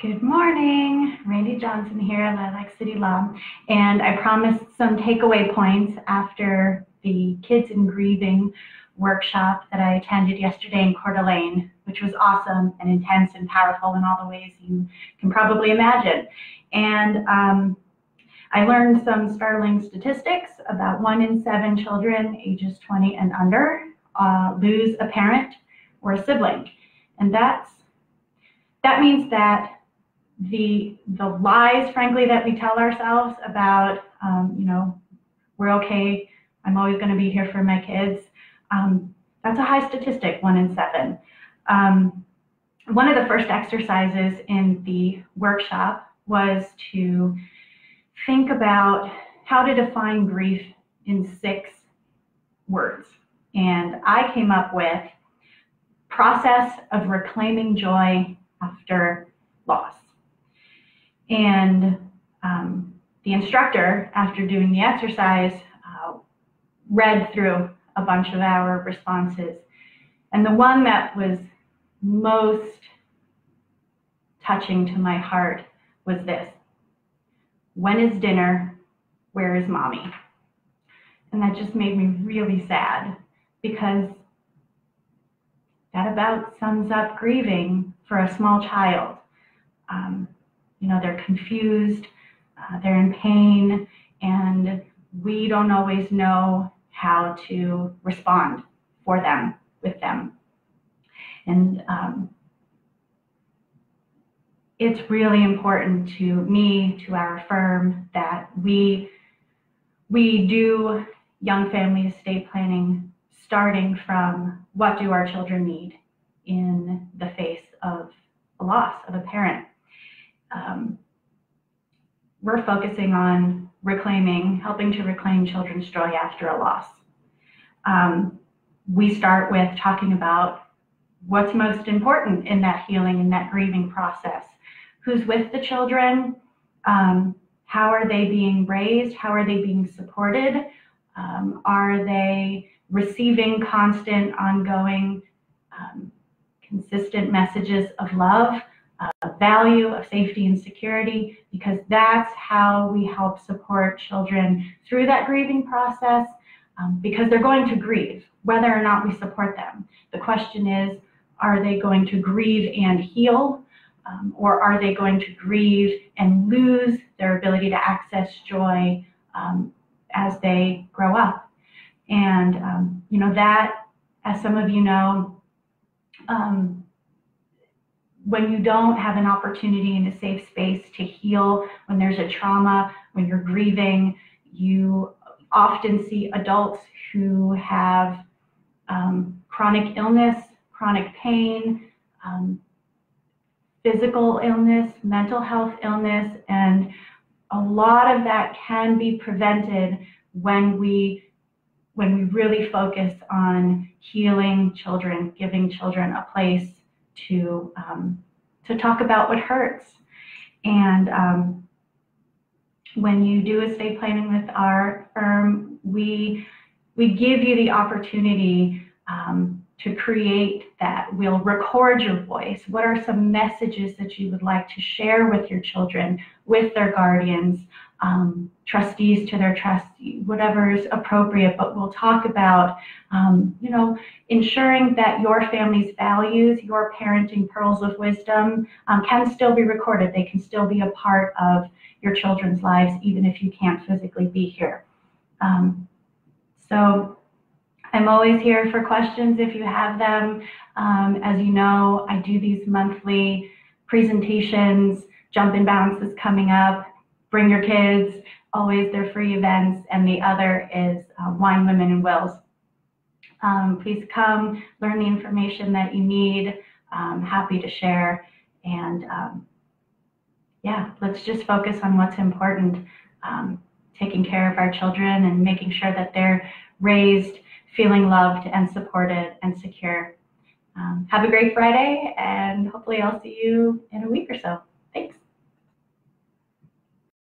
Good morning, Randy Johnson here, Lilac City Law, and I promised some takeaway points after the Kids in Grieving workshop that I attended yesterday in Coeur d'Alene, which was awesome and intense and powerful in all the ways you can probably imagine. And I learned some startling statistics. About 1 in 7 children ages 20 and under lose a parent or a sibling, and that means that the lies, frankly, that we tell ourselves about, we're okay, I'm always going to be here for my kids, that's a high statistic, 1 in 7. One of the first exercises in the workshop was to think about how to define grief in 6 words. And I came up with process of reclaiming joy after loss. And the instructor, after doing the exercise, read through a bunch of our responses. And the one that was most touching to my heart was this: when is dinner? Where is mommy? And that just made me really sad, because that about sums up grieving for a small child. They're confused, they're in pain, and we don't always know how to respond for them, with them. And it's really important to me, to our firm, that we do young family estate planning starting from what do our children need in the face of a loss of a parent. We're focusing on helping to reclaim children's joy after a loss. We start with talking about what's most important in that healing, in that grieving process. Who's with the children? How are they being raised? How are they being supported? Are they receiving constant, ongoing, consistent messages of love, of value, of safety and security? Because that's how we help support children through that grieving process, because they're going to grieve whether or not we support them. The question is, are they going to grieve and heal, or are they going to grieve and lose their ability to access joy as they grow up? And that, as some of you know, when you don't have an opportunity in a safe space to heal, when there's a trauma, when you're grieving, you often see adults who have chronic illness, chronic pain, physical illness, mental health illness, and a lot of that can be prevented when we really focus on healing children, giving children a place to talk about what hurts. And when you do estate planning with our firm, we give you the opportunity to create that. We'll record your voice. What are some messages that you would like to share with your children, with their guardians, trustees to their trustee, whatever is appropriate. But we'll talk about, ensuring that your family's values, your parenting pearls of wisdom can still be recorded. They can still be a part of your children's lives, even if you can't physically be here. So I'm always here for questions if you have them. As you know, I do these monthly presentations. Jump and Bounce is coming up. Bring your kids, always they're free events. And the other is Wine, Women, and Wills. Please come, learn the information that you need. I'm happy to share. And yeah, let's just focus on what's important. Taking care of our children and making sure that they're raised feeling loved and supported and secure. Have a great Friday, and hopefully I'll see you in a week or so.